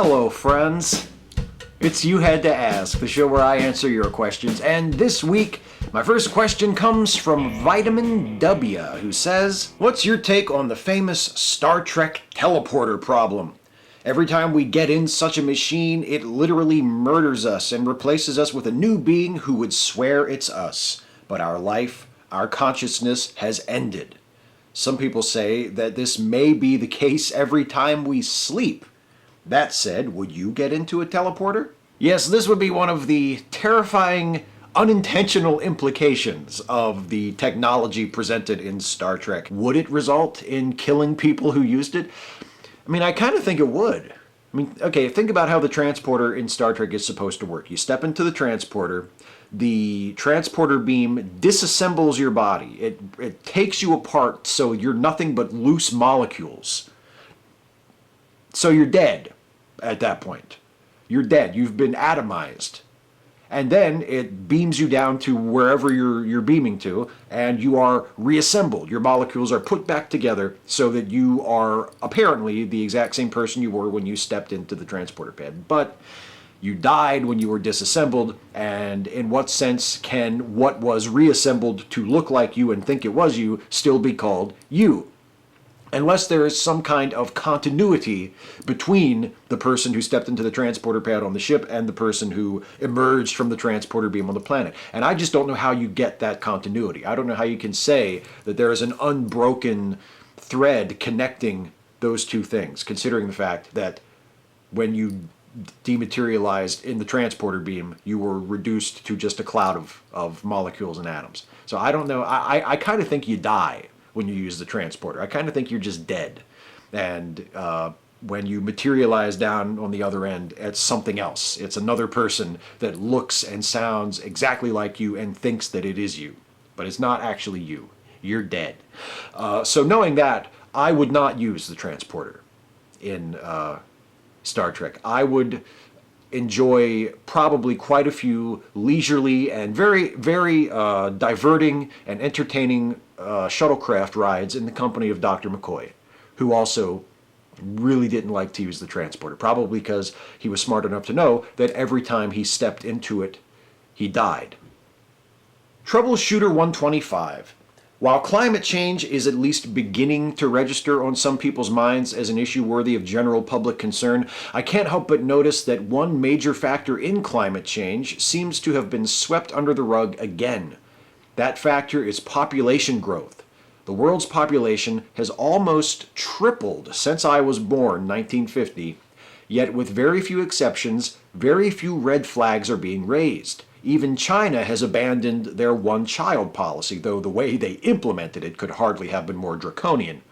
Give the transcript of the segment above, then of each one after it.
Hello, friends. It's You Had to Ask, the show where I answer your questions. And this week, my first question comes from Vitamin W, who says, "What's your take on the famous Star Trek teleporter problem? Every time we get in such a machine, it literally murders us and replaces us with a new being who would swear it's us. But our life, our consciousness has ended. Some people say that this may be the case every time we sleep. That said, would you get into a teleporter?" Yes, this would be one of the terrifying, unintentional implications of the technology presented in Star Trek. Would it result in killing people who used it? I mean, I kind of think it would. I mean, okay, think about how the transporter in Star Trek is supposed to work. You step into the transporter beam disassembles your body. It takes you apart so you're nothing but loose molecules. So you're dead at that point. You're dead. You've been atomized. And then it beams you down to wherever you're beaming to, and you are reassembled. Your molecules are put back together so that you are apparently the exact same person you were when you stepped into the transporter pad. But you died when you were disassembled, and in what sense can what was reassembled to look like you and think it was you still be called you? Unless there is some kind of continuity between the person who stepped into the transporter pad on the ship and the person who emerged from the transporter beam on the planet. And I just don't know how you get that continuity. I don't know how you can say that there is an unbroken thread connecting those two things, considering the fact that when you dematerialized in the transporter beam, you were reduced to just a cloud of molecules and atoms. So I don't know. I kind of think you die when you use the transporter. I kind of think you're just dead. And when you materialize down on the other end, it's something else. It's another person that looks and sounds exactly like you and thinks that it is you. But it's not actually you. You're dead. So knowing that, I would not use the transporter in Star Trek. I would enjoy probably quite a few leisurely and very, very diverting and entertaining shuttlecraft rides in the company of Dr. McCoy, who also really didn't like to use the transporter, probably because he was smart enough to know that every time he stepped into it, he died. Troubleshooter 125. While climate change is at least beginning to register on some people's minds as an issue worthy of general public concern, I can't help but notice that one major factor in climate change seems to have been swept under the rug again. That factor is population growth. The world's population has almost tripled since I was born, 1950, yet with very few exceptions, very few red flags are being raised. Even China has abandoned their one-child policy, though the way they implemented it could hardly have been more draconian.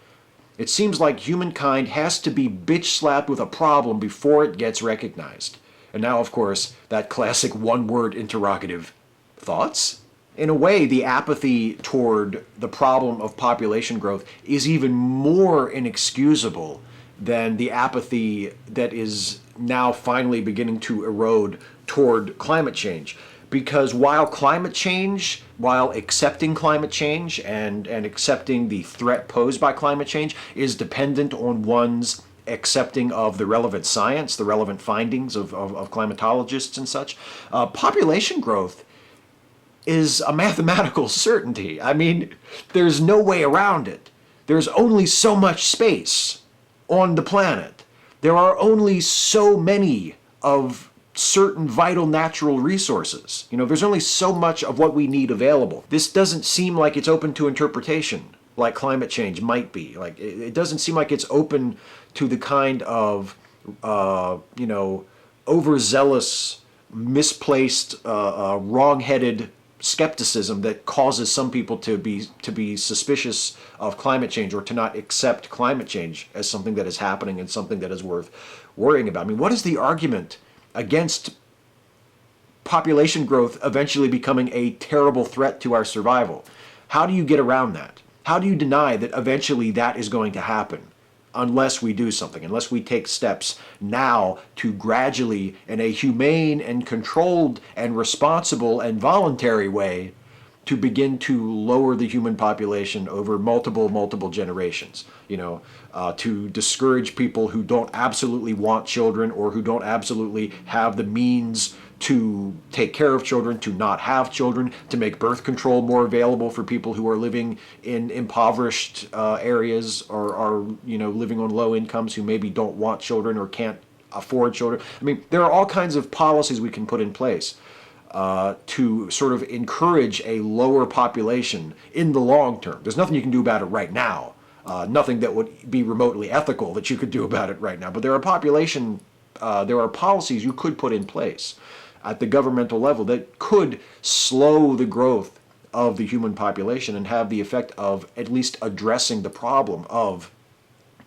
It seems like humankind has to be bitch-slapped with a problem before it gets recognized. And now, of course, that classic one-word interrogative. Thoughts? In a way, the apathy toward the problem of population growth is even more inexcusable than the apathy that is now finally beginning to erode toward climate change. Because while accepting climate change and accepting the threat posed by climate change is dependent on one's accepting of the relevant science, the relevant findings of climatologists and such, population growth is a mathematical certainty. I mean, there's no way around it. There's only so much space on the planet. There are only so many of certain vital natural resources. There's only so much of what we need available. This doesn't seem like it's open to interpretation, like climate change might be. Like, it doesn't seem like it's open to the kind of, overzealous, misplaced, wrong-headed skepticism that causes some people to be suspicious of climate change or to not accept climate change as something that is happening and something that is worth worrying about. I mean, what is the argument against population growth eventually becoming a terrible threat to our survival? How do you get around that? How do you deny that eventually that is going to happen? Unless we do something, unless we take steps now to gradually, in a humane and controlled and responsible and voluntary way, to begin to lower the human population over multiple generations. To discourage people who don't absolutely want children or who don't absolutely have the means to take care of children, to not have children, to make birth control more available for people who are living in impoverished areas or are living on low incomes who maybe don't want children or can't afford children. I mean, there are all kinds of policies we can put in place to sort of encourage a lower population in the long term. There's nothing you can do about it right now. Nothing that would be remotely ethical that you could do about it right now. But there are policies you could put in place at the governmental level that could slow the growth of the human population and have the effect of at least addressing the problem of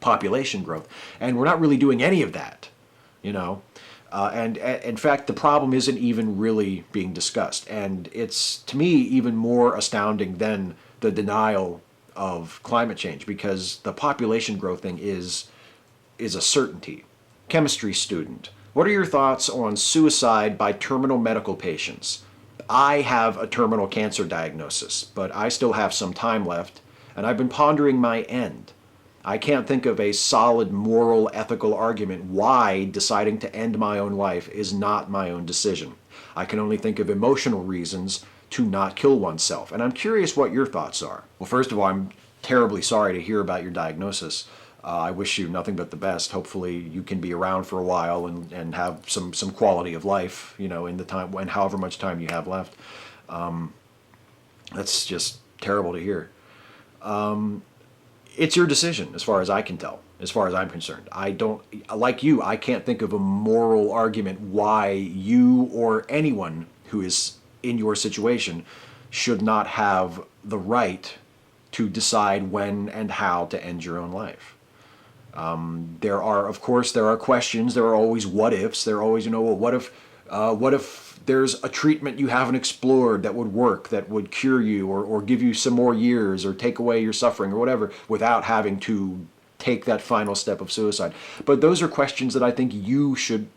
population growth. And we're not really doing any of that, and in fact, the problem isn't even really being discussed. And it's, to me, even more astounding than the denial of climate change, because the population growth thing is a certainty. Chemistry student, what are your thoughts on suicide by terminal medical patients? I have a terminal cancer diagnosis, but I still have some time left, and I've been pondering my end. I can't think of a solid moral, ethical argument why deciding to end my own life is not my own decision. I can only think of emotional reasons to not kill oneself. And I'm curious what your thoughts are. Well, first of all, I'm terribly sorry to hear about your diagnosis. I wish you nothing but the best. Hopefully you can be around for a while and have some quality of life, in the time, when however much time you have left. That's just terrible to hear. It's your decision, as far as I can tell, as far as I'm concerned. Like you, I can't think of a moral argument why you or anyone who is in your situation should not have the right to decide when and how to end your own life. There are questions. There are always what ifs. There are always, what if there's a treatment you haven't explored that would work, that would cure you or give you some more years or take away your suffering or whatever without having to take that final step of suicide. But those are questions that I think you should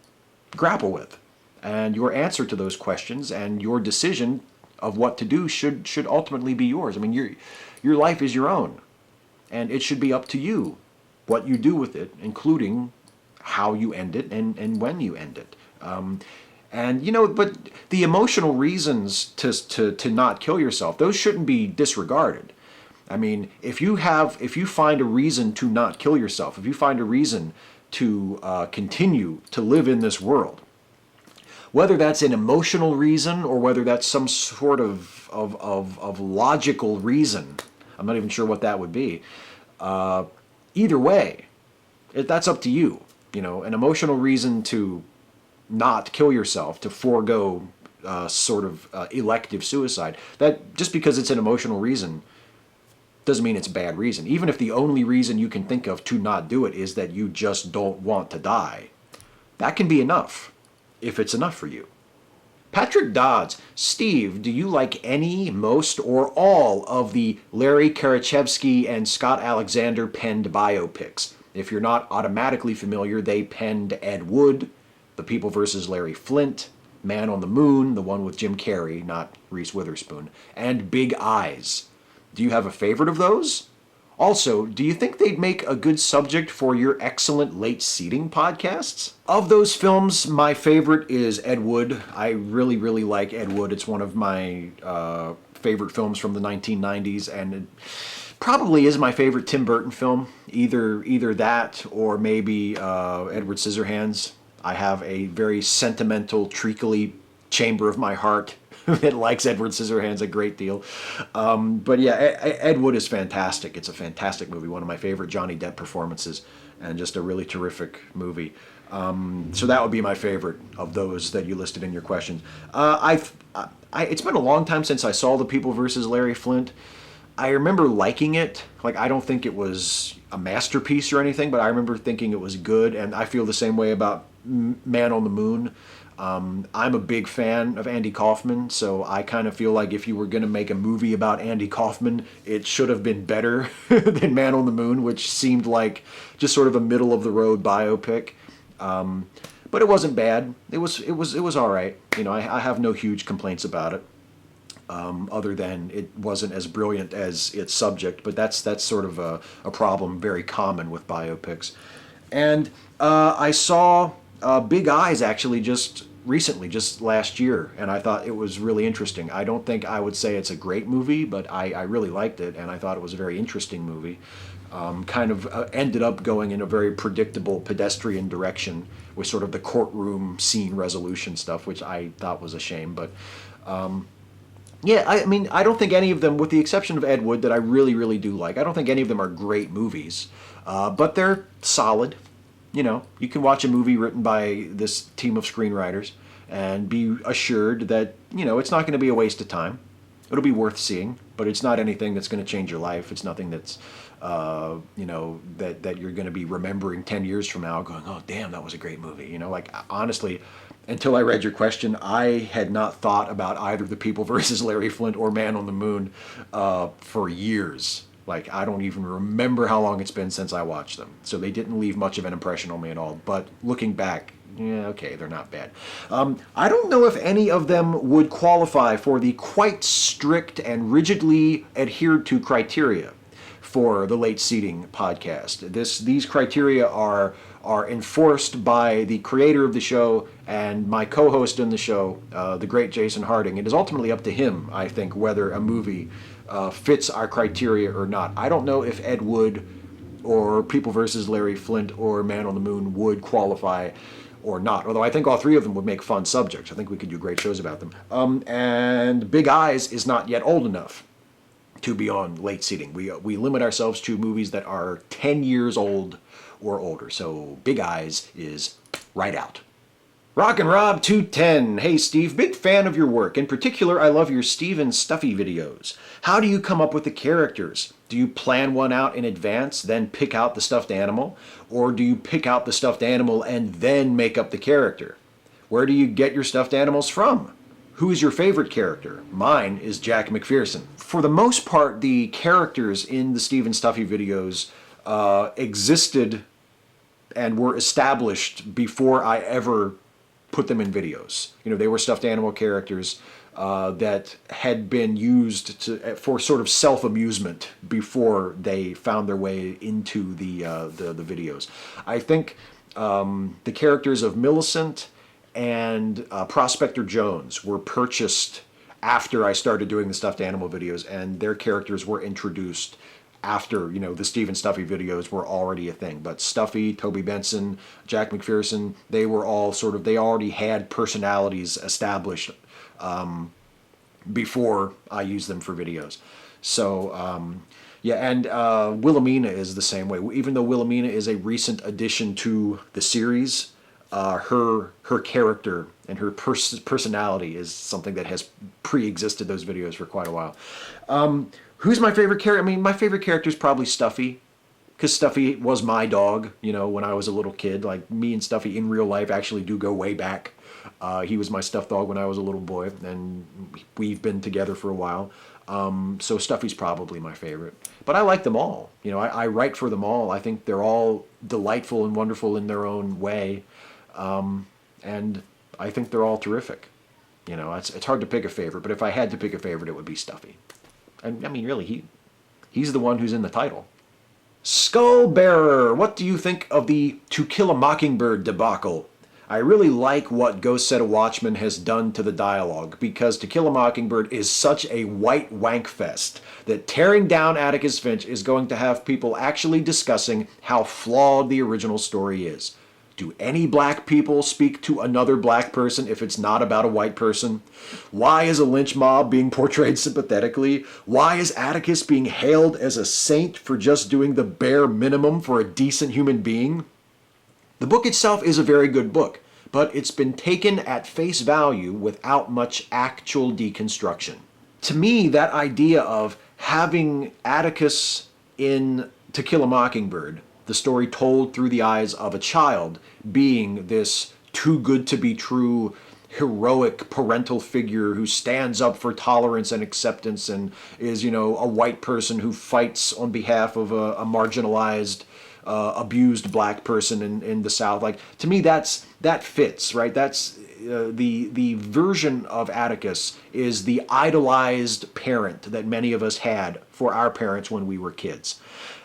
grapple with. And your answer to those questions and your decision of what to do should ultimately be yours. I mean, your life is your own, and it should be up to you what you do with it, including how you end it and when you end it. But the emotional reasons to not kill yourself, those shouldn't be disregarded. I mean, if you find a reason to not kill yourself, if you find a reason to continue to live in this world, whether that's an emotional reason or whether that's some sort of logical reason, I'm not even sure what that would be. Either way, that's up to you. An emotional reason to not kill yourself, to forego elective suicide, that just because it's an emotional reason doesn't mean it's a bad reason. Even if the only reason you can think of to not do it is that you just don't want to die, that can be enough, if it's enough for you. Patrick Dodds, Steve, do you like any, most, or all of the Larry Karachevsky and Scott Alexander penned biopics? If you're not automatically familiar, they penned Ed Wood, The People vs. Larry Flint, Man on the Moon, the one with Jim Carrey, not Reese Witherspoon, and Big Eyes. Do you have a favorite of those? Also, do you think they'd make a good subject for your excellent late seating podcasts? Of those films, my favorite is Ed Wood. I really, really like Ed Wood. It's one of my favorite films from the 1990s, and it probably is my favorite Tim Burton film. Either that or maybe Edward Scissorhands. I have a very sentimental, treacly chamber of my heart that likes Edward Scissorhands a great deal. But yeah, Ed Wood is fantastic. It's a fantastic movie, one of my favorite Johnny Depp performances, and just a really terrific movie. So that would be my favorite of those that you listed in your questions. It's been a long time since I saw The People vs. Larry Flint. I remember liking it. I don't think it was a masterpiece or anything, but I remember thinking it was good, and I feel the same way about Man on the Moon. I'm a big fan of Andy Kaufman, so I kind of feel like if you were going to make a movie about Andy Kaufman, it should have been better than Man on the Moon, which seemed like just sort of a middle-of-the-road biopic. But it wasn't bad. It was all right. I have no huge complaints about it. other than it wasn't as brilliant as its subject. But that's sort of a problem very common with biopics. And I saw Big Eyes actually just recently, just last year, and I thought it was really interesting. I don't think I would say it's a great movie, but I really liked it, and I thought it was a very interesting movie. Kind of ended up going in a very predictable pedestrian direction with sort of the courtroom scene resolution stuff, which I thought was a shame. But yeah, I mean, I don't think any of them, with the exception of Ed Wood, that I really, really do like, I don't think any of them are great movies, but they're solid. You know, you can watch a movie written by this team of screenwriters and be assured that, you know, it's not going to be a waste of time. It'll be worth seeing, but it's not anything that's going to change your life. It's nothing that's, you know, that you're going to be remembering 10 years from now going, oh, damn, that was a great movie. You know, like, honestly, until I read your question, I had not thought about either The People versus Larry Flint or Man on the Moon for years. Like, I don't even remember how long it's been since I watched them. So they didn't leave much of an impression on me at all. But looking back, yeah, okay, they're not bad. I don't know if any of them would qualify for the quite strict and rigidly adhered to criteria for the Late Seating podcast. These criteria are enforced by the creator of the show and my co-host in the show, the great Jason Harding. It is ultimately up to him, I think, whether a movie fits our criteria or not. I don't know if Ed Wood or People versus Larry Flint or Man on the Moon would qualify or not, although I think all three of them would make fun subjects. I think we could do great shows about them. And Big Eyes is not yet old enough to be on Late Seating. We limit ourselves to movies that are 10 years old or older, so Big Eyes is right out. Rockin' Rob 210. Hey Steve, big fan of your work. In particular, I love your Steve and Stuffy videos. How do you come up with the characters? Do you plan one out in advance, then pick out the stuffed animal? Or do you pick out the stuffed animal and then make up the character? Where do you get your stuffed animals from? Who is your favorite character? Mine is Jack McPherson. For the most part, the characters in the Steve and Stuffy videos existed and were established before I ever put them in videos. You know, they were stuffed animal characters that had been used for sort of self-amusement before they found their way into the videos. I think the characters of Millicent and Prospector Jones were purchased after I started doing the stuffed animal videos, and their characters were introduced after, you know, the Steve and Stuffy videos were already a thing. But Stuffy, Toby Benson, Jack McPherson, they were all sort of, they already had personalities established before I used them for videos. So, yeah, and Wilhelmina is the same way. Even though Wilhelmina is a recent addition to the series, her character and her personality is something that has pre-existed those videos for quite a while. Who's my favorite character? I mean, my favorite character is probably Stuffy, because Stuffy was my dog, you know, when I was a little kid. Like, me and Stuffy in real life actually do go way back. He was my stuffed dog when I was a little boy, and we've been together for a while. So Stuffy's probably my favorite. But I like them all. You know, I write for them all. I think they're all delightful and wonderful in their own way. And I think they're all terrific. You know, it's hard to pick a favorite, but if I had to pick a favorite, it would be Stuffy. And I mean, really, he's the one who's in the title. Skullbearer, what do you think of the To Kill a Mockingbird debacle? I really like what Ghost Set a Watchman has done to the dialogue, because To Kill a Mockingbird is such a white wank fest that tearing down Atticus Finch is going to have people actually discussing how flawed the original story is. Do any black people speak to another black person if it's not about a white person? Why is a lynch mob being portrayed sympathetically? Why is Atticus being hailed as a saint for just doing the bare minimum for a decent human being? The book itself is a very good book, but it's been taken at face value without much actual deconstruction. To me, that idea of having Atticus in To Kill a Mockingbird, the story told through the eyes of a child, being this too good to be true, heroic parental figure who stands up for tolerance and acceptance and is, you know, a white person who fights on behalf of a marginalized, abused black person in the South. Like, to me, that fits, right? the version of Atticus is the idolized parent that many of us had for our parents when we were kids.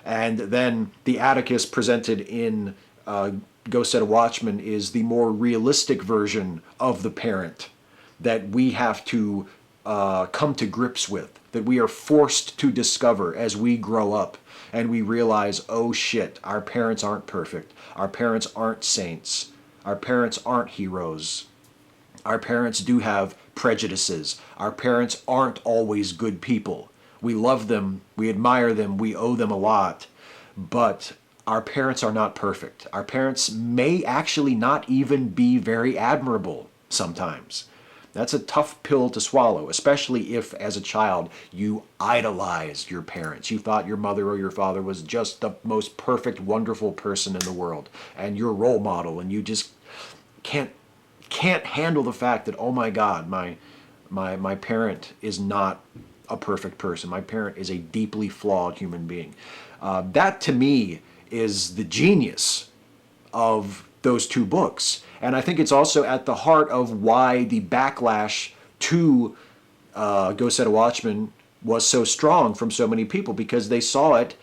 And then the Atticus presented in Go Set a Watchman is the more realistic version of the parent that we have to come to grips with, that we are forced to discover as we grow up and we realize, oh shit, our parents aren't perfect. Our parents aren't saints. Our parents aren't heroes. Our parents do have prejudices. Our parents aren't always good people. We love them, we admire them, we owe them a lot, but our parents are not perfect. Our parents may actually not even be very admirable sometimes. That's a tough pill to swallow, especially if, as a child, you idolized your parents. You thought your mother or your father was just the most perfect, wonderful person in the world, and your role model, and you just can't handle the fact that, oh my God, my parent is not a perfect person. My parent is a deeply flawed human being. That, to me, is the genius of those two books. And I think it's also at the heart of why the backlash to Go Set a Watchman was so strong from so many people, because they saw it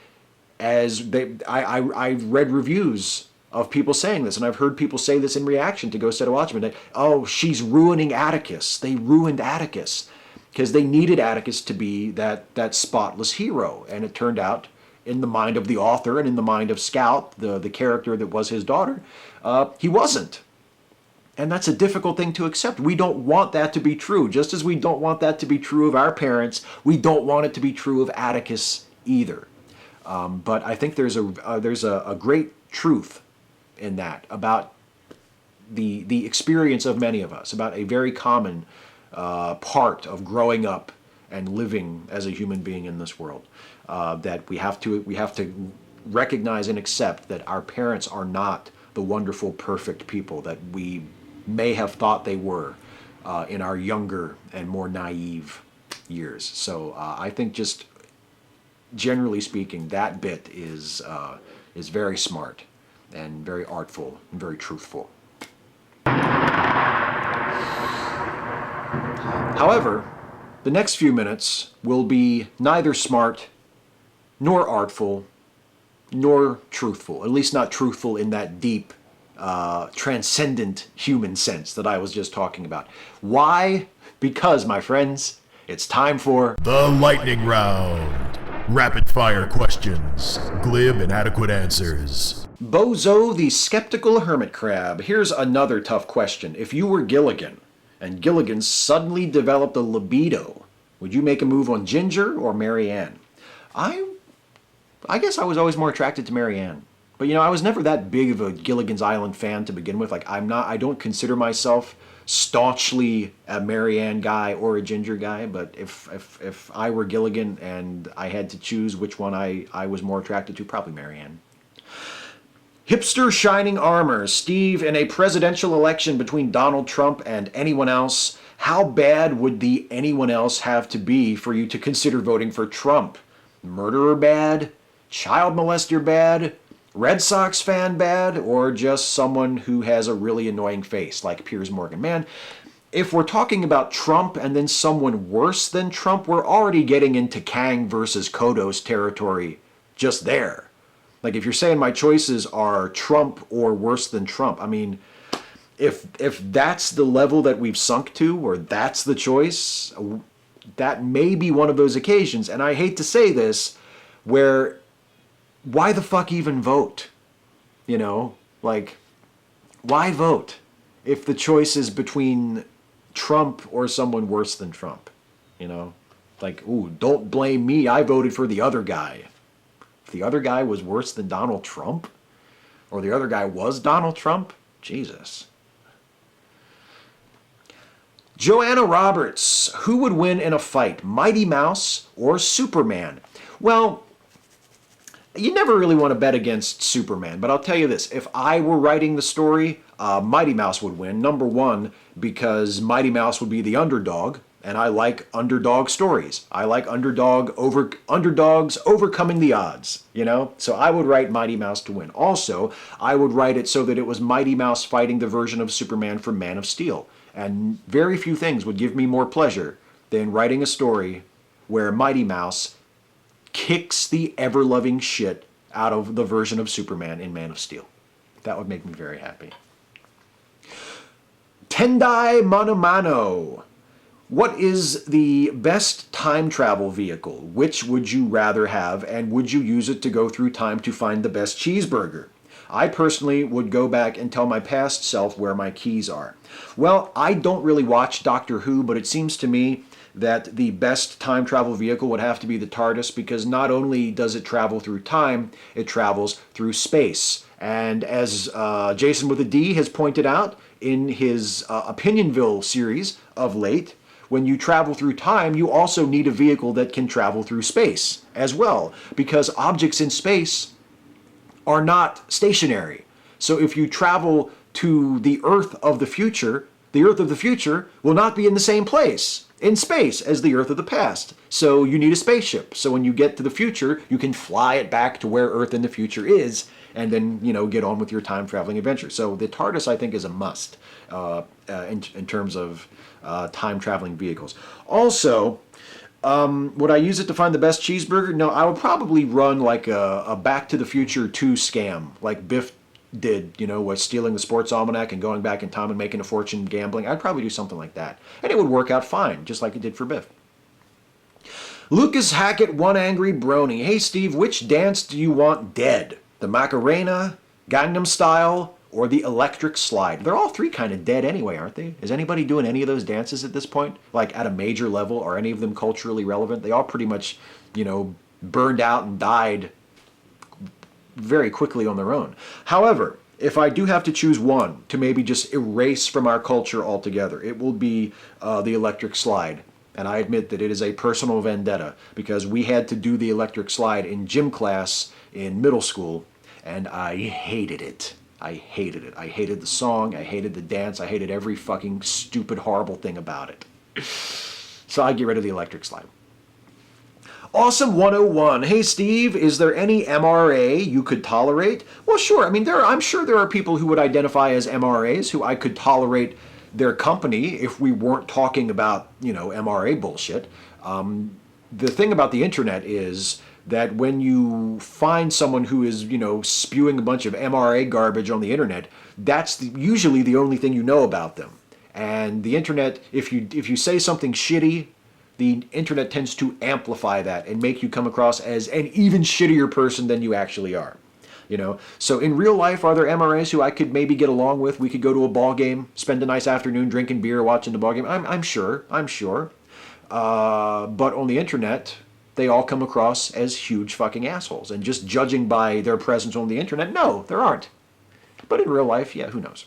as I've read reviews of people saying this, and I've heard people say this in reaction to Go Set a Watchman, that, oh, she's ruining Atticus. They ruined Atticus because they needed Atticus to be that spotless hero. And it turned out, in the mind of the author and in the mind of Scout, the character that was his daughter, he wasn't. And that's a difficult thing to accept. We don't want that to be true. Just as we don't want that to be true of our parents, we don't want it to be true of Atticus either. But I think there's a great truth in that about the experience of many of us, about a very common part of growing up and living as a human being in this world. That we have to recognize and accept that our parents are not the wonderful, perfect people that we may have thought they were in our younger and more naive years. So I think, just generally speaking, that bit is very smart and very artful and very truthful. However, the next few minutes will be neither smart nor artful nor truthful, at least not truthful in that deep, transcendent human sense that I was just talking about. Why? Because, my friends, it's time for the lightning round. Rapid fire questions, glib and adequate answers. Bozo the Skeptical Hermit Crab. Here's another tough question. If you were Gilligan, and Gilligan suddenly developed a libido, would you make a move on Ginger or Mary Ann? I guess I was always more attracted to Mary Ann. But, I was never that big of a Gilligan's Island fan to begin with. Like, I don't consider myself staunchly a Mary Ann guy or a Ginger guy, but if I were Gilligan and I had to choose which one I was more attracted to, probably Mary Ann. Hipster Shining Armor. Steve, in a presidential election between Donald Trump and anyone else, how bad would the anyone else have to be for you to consider voting for Trump? Murderer bad? Child molester bad? Red Sox fan bad? Or just someone who has a really annoying face like Piers Morgan? Man, if we're talking about Trump and then someone worse than Trump, we're already getting into Kang versus Kodos territory just there. Like, if you're saying my choices are Trump or worse than Trump, I mean, if that's the level that we've sunk to, or that's the choice, that may be one of those occasions, and I hate to say this, where why the fuck even vote? Like, why vote if the choice is between Trump or someone worse than Trump? Like, ooh, don't blame me, I voted for the other guy. If the other guy was worse than Donald Trump, or the other guy was Donald Trump, Jesus. Joanna Roberts, who would win in a fight, Mighty Mouse or Superman? Well, you never really want to bet against Superman, but I'll tell you this. If I were writing the story, Mighty Mouse would win. Number one, because Mighty Mouse would be the underdog, and I like underdog stories. I like underdogs overcoming the odds, So I would write Mighty Mouse to win. Also, I would write it so that it was Mighty Mouse fighting the version of Superman from Man of Steel. And very few things would give me more pleasure than writing a story where Mighty Mouse kicks the ever-loving shit out of the version of Superman in Man of Steel. That would make me very happy. Tendai Monomano. What is the best time travel vehicle? Which would you rather have, and would you use it to go through time to find the best cheeseburger? I personally would go back and tell my past self where my keys are. Well, I don't really watch Doctor Who, but it seems to me that the best time travel vehicle would have to be the TARDIS, because not only does it travel through time, it travels through space. And as Jason with a D has pointed out in his Opinionville series of late, when you travel through time, you also need a vehicle that can travel through space as well, because objects in space are not stationary. So if you travel to the Earth of the future will not be in the same place in space as the Earth of the past. So you need a spaceship. So when you get to the future, you can fly it back to where Earth in the future is, and then, get on with your time traveling adventure. So the TARDIS, I think, is a must in terms of time traveling vehicles. Also, would I use it to find the best cheeseburger? No, I would probably run like a Back to the Future 2 scam, like Biff did, was stealing the sports almanac and going back in time and making a fortune gambling. I'd probably do something like that. And it would work out fine, just like it did for Biff. Lucas Hackett, One Angry Brony. Hey Steve, which dance do you want dead? The Macarena, Gangnam Style, or the Electric Slide? They're all three kind of dead anyway, aren't they? Is anybody doing any of those dances at this point? Like at a major level? Are any of them culturally relevant? They all pretty much, burned out and died very quickly on their own. However, if I do have to choose one to maybe just erase from our culture altogether, it will be the Electric Slide. And I admit that it is a personal vendetta, because we had to do the Electric Slide in gym class in middle school, and I hated it. I hated it. I hated the song, I hated the dance, I hated every fucking stupid, horrible thing about it. So I get rid of the Electric Slide. Awesome 101. Hey Steve, is there any MRA you could tolerate? Well, sure. I mean, I'm sure there are people who would identify as MRAs who I could tolerate their company if we weren't talking about, MRA bullshit. The thing about the internet is that when you find someone who is, spewing a bunch of MRA garbage on the internet, that's usually the only thing you know about them. And the internet, if you say something shitty, the internet tends to amplify that and make you come across as an even shittier person than you actually are. So in real life, are there MRAs who I could maybe get along with? We could go to a ball game, spend a nice afternoon drinking beer, watching the ball game. I'm sure. But on the internet, they all come across as huge fucking assholes. And just judging by their presence on the internet, no, there aren't. But in real life, yeah, who knows?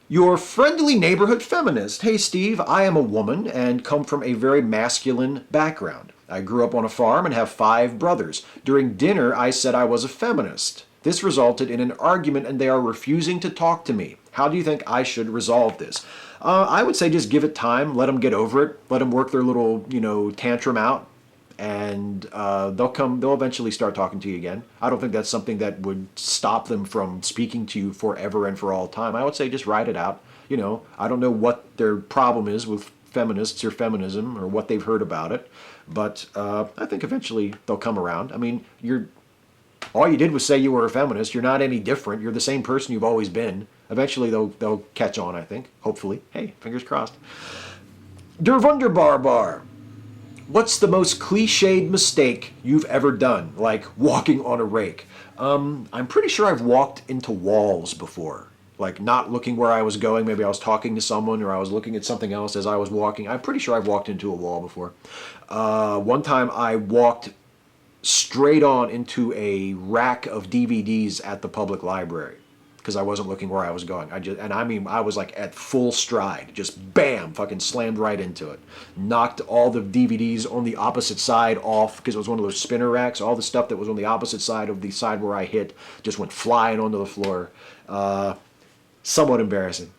Your friendly neighborhood feminist. Hey Steve, I am a woman and come from a very masculine background. I grew up on a farm and have 5 brothers. During dinner, I said I was a feminist. This resulted in an argument and they are refusing to talk to me. How do you think I should resolve this? I would say just give it time, let them get over it, let them work their little, tantrum out, and they'll eventually start talking to you again. I don't think that's something that would stop them from speaking to you forever and for all time. I would say just ride it out. I don't know what their problem is with feminists or feminism or what they've heard about it, but I think eventually they'll come around. I mean, all you did was say you were a feminist. You're not any different. You're the same person you've always been. Eventually they'll catch on, I think. Hopefully. Hey, fingers crossed. Der Wunderbar Bar. What's the most cliched mistake you've ever done? Like walking on a rake. I'm pretty sure I've walked into walls before. Like not looking where I was going. Maybe I was talking to someone or I was looking at something else as I was walking. I'm pretty sure I've walked into a wall before. One time I walked straight on into a rack of DVDs at the public library because I wasn't looking where I was going. I was like at full stride, just bam, fucking slammed right into it. Knocked all the DVDs on the opposite side off because it was one of those spinner racks. All the stuff that was on the opposite side of the side where I hit just went flying onto the floor. Somewhat embarrassing.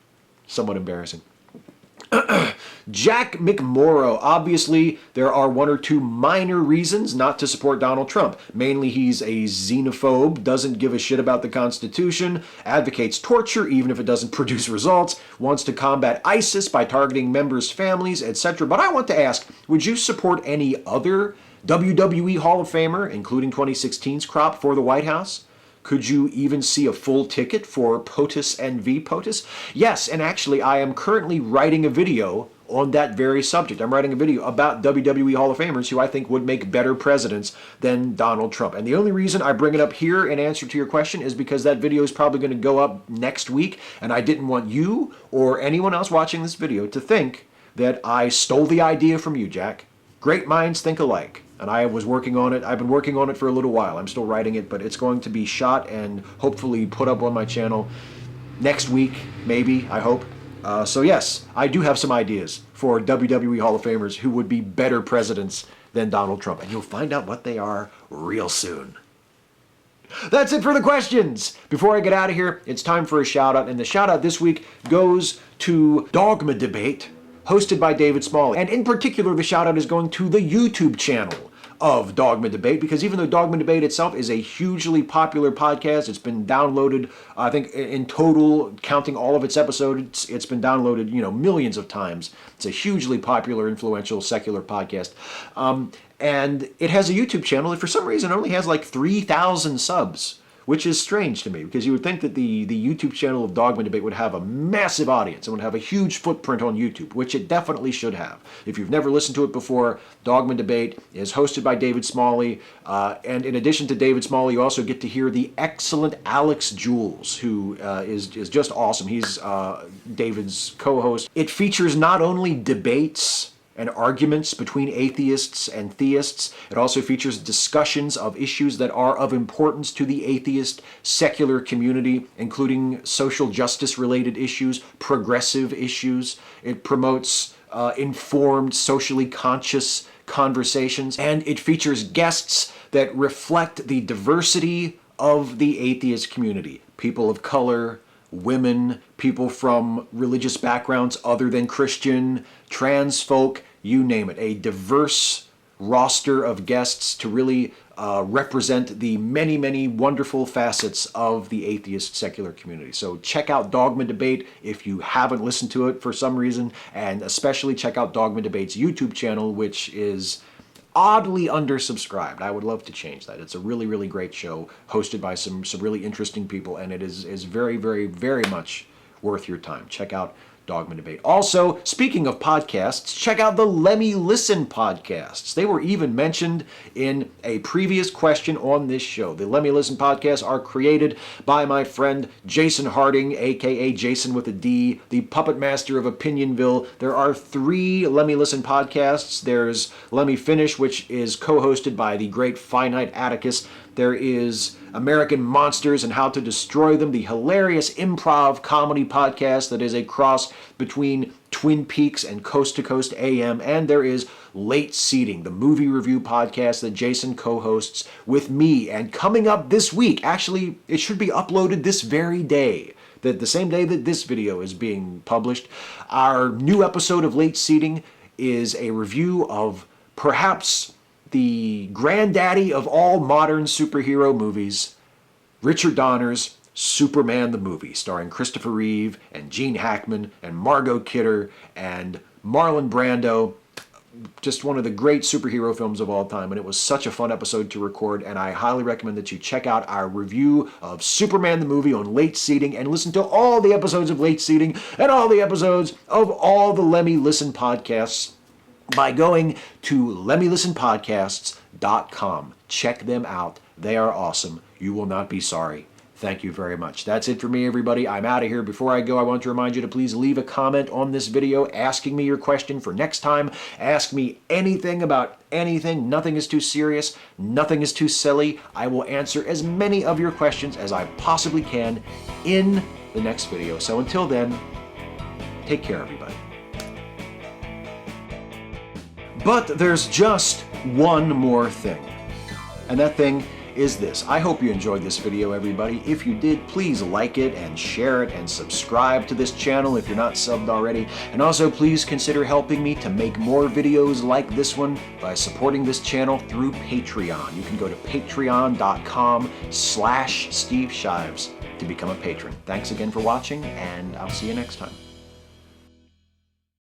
Jack McMorrow. Obviously, there are one or two minor reasons not to support Donald Trump. Mainly, he's a xenophobe, doesn't give a shit about the Constitution, advocates torture even if it doesn't produce results, wants to combat ISIS by targeting members' families, etc. But I want to ask, would you support any other WWE Hall of Famer, including 2016's crop, for the White House? Could you even see a full ticket for POTUS and V POTUS? Yes, and actually I am currently writing a video on that very subject. I'm writing a video about WWE Hall of Famers who I think would make better presidents than Donald Trump. And the only reason I bring it up here in answer to your question is because that video is probably going to go up next week, and I didn't want you or anyone else watching this video to think that I stole the idea from you, Jack. Great minds think alike. And I was working on it. I've been working on it for a little while. I'm still writing it, but it's going to be shot and hopefully put up on my channel next week, maybe, I hope. So yes, I do have some ideas for WWE Hall of Famers who would be better presidents than Donald Trump. And you'll find out what they are real soon. That's it for the questions. Before I get out of here, it's time for a shout out. And the shout out this week goes to Dogma Debate, hosted by David Smalley. And in particular, the shout out is going to the YouTube channel of Dogma Debate, because even though Dogma Debate itself is a hugely popular podcast, it's been downloaded, I think in total, counting all of its episodes, it's been downloaded, millions of times. It's a hugely popular, influential, secular podcast. And it has a YouTube channel that for some reason only has like 3,000 subs, which is strange to me, because you would think that the YouTube channel of Dogma Debate would have a massive audience and would have a huge footprint on YouTube, which it definitely should have. If you've never listened to it before, Dogma Debate is hosted by David Smalley, and in addition to David Smalley, you also get to hear the excellent Alex Jules, who is just awesome. He's David's co-host. It features not only debates and arguments between atheists and theists. It also features discussions of issues that are of importance to the atheist secular community, including social justice related issues, progressive issues. It promotes informed, socially conscious conversations, and it features guests that reflect the diversity of the atheist community. People of color, women, people from religious backgrounds other than Christian, trans folk, you name it. A diverse roster of guests to really represent the many, many wonderful facets of the atheist secular community. So check out Dogma Debate if you haven't listened to it for some reason, and especially check out Dogma Debate's YouTube channel, which is oddly undersubscribed. I would love to change that. It's a really, really great show hosted by some really interesting people, and it is very, very, very much worth your time. Check out Dogma Debate. Also, speaking of podcasts, check out the Lemme Listen podcasts. They were even mentioned in a previous question on this show. The Lemme Listen podcasts are created by my friend Jason Harding, aka Jason with a D, the puppet master of Opinionville. There are 3 Lemme Listen podcasts. There's Lemme Finish, which is co-hosted by the great Finite Atticus. There is American Monsters and How to Destroy Them, the hilarious improv comedy podcast that is a cross between Twin Peaks and Coast to Coast AM. And there is Late Seating, the movie review podcast that Jason co-hosts with me. And coming up this week, actually, it should be uploaded this very day, the same day that this video is being published, our new episode of Late Seating is a review of perhaps the granddaddy of all modern superhero movies, Richard Donner's Superman the Movie, starring Christopher Reeve and Gene Hackman and Margot Kidder and Marlon Brando. Just one of the great superhero films of all time, and it was such a fun episode to record, and I highly recommend that you check out our review of Superman the Movie on Late Seating and listen to all the episodes of Late Seating and all the episodes of all the Lemme Listen podcasts by going to LemmeListenPodcasts.com. Check them out. They are awesome. You will not be sorry. Thank you very much. That's it for me, everybody. I'm out of here. Before I go, I want to remind you to please leave a comment on this video asking me your question for next time. Ask me anything about anything. Nothing is too serious. Nothing is too silly. I will answer as many of your questions as I possibly can in the next video. So until then, take care, everybody. But there's just one more thing. And that thing is this. I hope you enjoyed this video, everybody. If you did, please like it and share it and subscribe to this channel if you're not subbed already. And also please consider helping me to make more videos like this one by supporting this channel through Patreon. You can go to patreon.com/Steve Shives to become a patron. Thanks again for watching, and I'll see you next time.